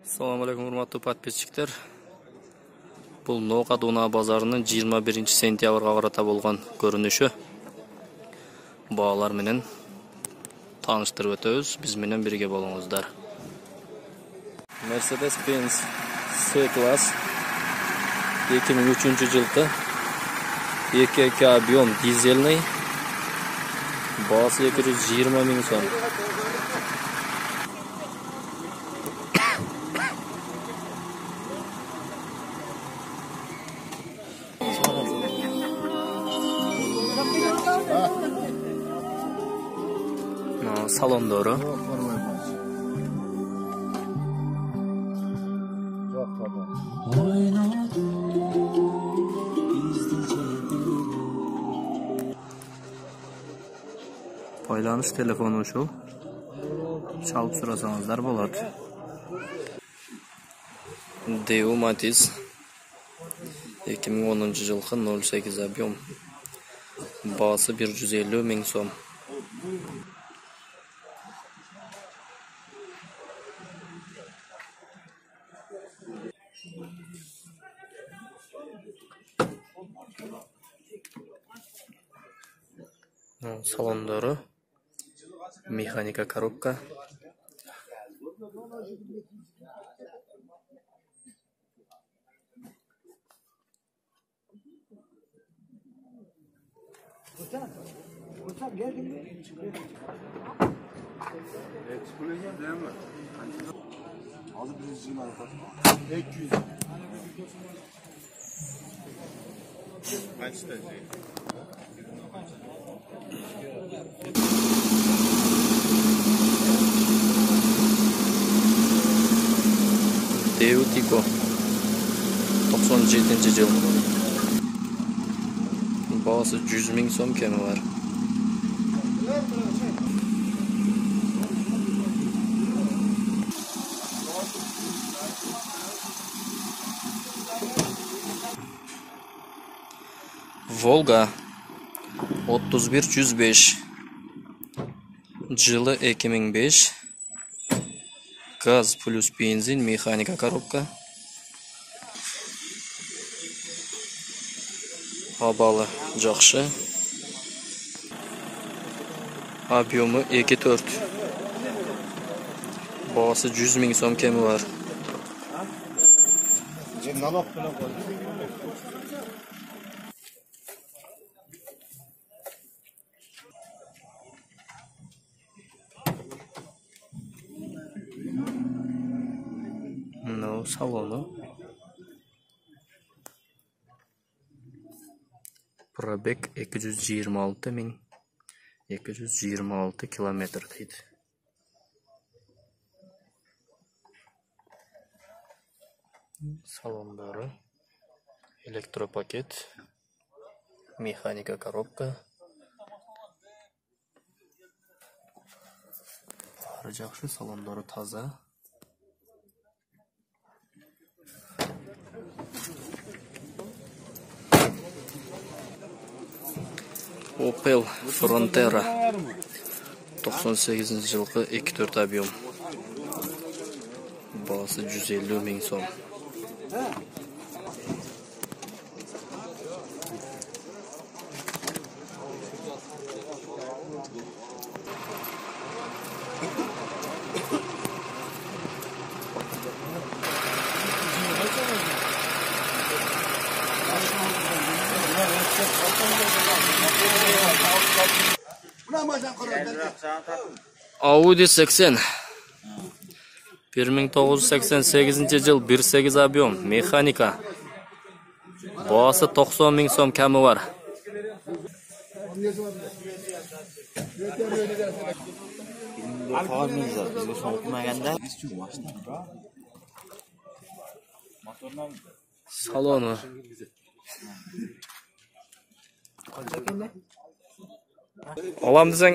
Assalamu alaykum hurmatly подписчиктер. Бул Нока Дуна базарынын 21-сентябрга карата болгон көрүнүшү. Баалар менен тааныштырып өтөбүз. Биз менен бирге болуңуздар. Mercedes-Benz C-класс 2003 жылкы 2.2 объем дизельный. Баасы 220 миң сом. Салондору. Байланыш телефону ушул. Чалып сурасаңыздар болот. Deu Matiz 2010 жылкы 08 объем. Баасы 150 миң сом. Салондору, механика коробка. Deu Tico 97 жыл. Баасы 100 миң сом кеми бар. Volga 31-105 жылы 2005. Газ плюс бензин, механика коробка. Абалы жакшы. Объемы 2.4. Баасы 100 миң сом кеми бар. Салону. Пробег 226 миң 226 километр дейт. Салондору, электропакет, механика коробка. Баары жакшы, салондору таза. Opel Frontera 98 жылкы 2.4 объем. Баасы 150 миң сом. Audi 80 1988 жыл 1.8 объем, механика. Баасы 90 миң сом кеми бар. Салону. Алам десең